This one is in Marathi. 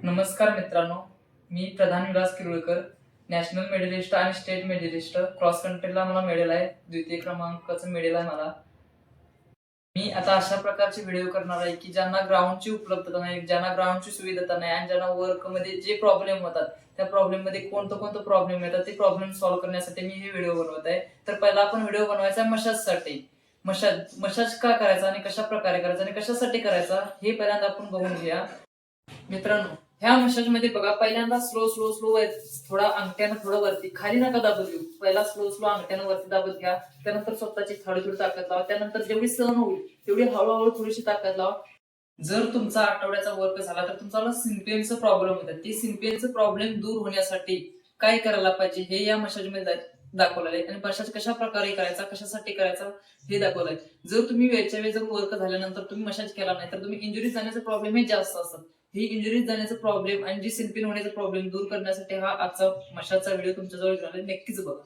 नमस्कार मित्रांनो, मी प्रधान विलास किरुळकर, नॅशनल मेडलिस्ट आणि स्टेट मेडलिस्ट. क्रॉस कंट्रीला मला मेडल आहे, द्वितीय क्रमांकाचं मेडल आहे मला. मी आता अशा प्रकारचे व्हिडिओ करणार आहे की ज्यांना ग्राउंडची उपलब्धता नाही, ज्यांना ग्राउंडची सुविधा नाही आणि ज्यांना वर्कमध्ये जे प्रॉब्लेम होतात त्या प्रॉब्लेम मध्ये कोणतं प्रॉब्लेम येतात ते प्रॉब्लेम सॉल्व्ह करण्यासाठी मी हे व्हिडिओ बनवत आहे. तर पहिला आपण व्हिडिओ बनवायचा मशाजसाठी. मशाज का करायचा आणि कशा प्रकारे करायचा आणि कशासाठी करायचा हे पहिल्यांदा आपण बघून घेऊया. मित्रांनो, ह्या मसाज मध्ये बघा, पहिल्यांदा स्लो स्लो स्लो थोडा अंगठ्यानं थोडं वरती, खाली नका दाबत घेऊ. पहिला स्लो स्लो अंगठ्यानं वरती दाबत घ्या, त्यानंतर स्वतःची थोडी ताकद लावा, त्यानंतर जेवढी सहन होईल तेवढी हळूहळू थोडीशी ताकद लावा. जर तुमचा आठवड्याचा वर्क झाला तर तुमचा सिम्पियनचा प्रॉब्लेम होता, ते सिम्पियनचा प्रॉब्लेम दूर होण्यासाठी काय करायला पाहिजे हे या मसाज मध्ये दाखवलेलं आहे. आणि मसाज कशा प्रकारे करायचा, कशासाठी करायचा हे दाखवलंय. जर तुम्ही वेळच्या वेळी जर वर्क झाल्यानंतर तुम्ही मसाज केला नाही तर तुम्ही इंजुरी जाण्याचा प्रॉब्लेम हे जास्त असतात. ही इंजुरीज जाण्याचा प्रॉब्लेम आणि जी सिम्पिन होण्याचा प्रॉब्लेम दूर करण्यासाठी हा आजचा मशाजचा व्हिडिओ तुमच्याजवळ घेऊन आले, नक्कीच बघा.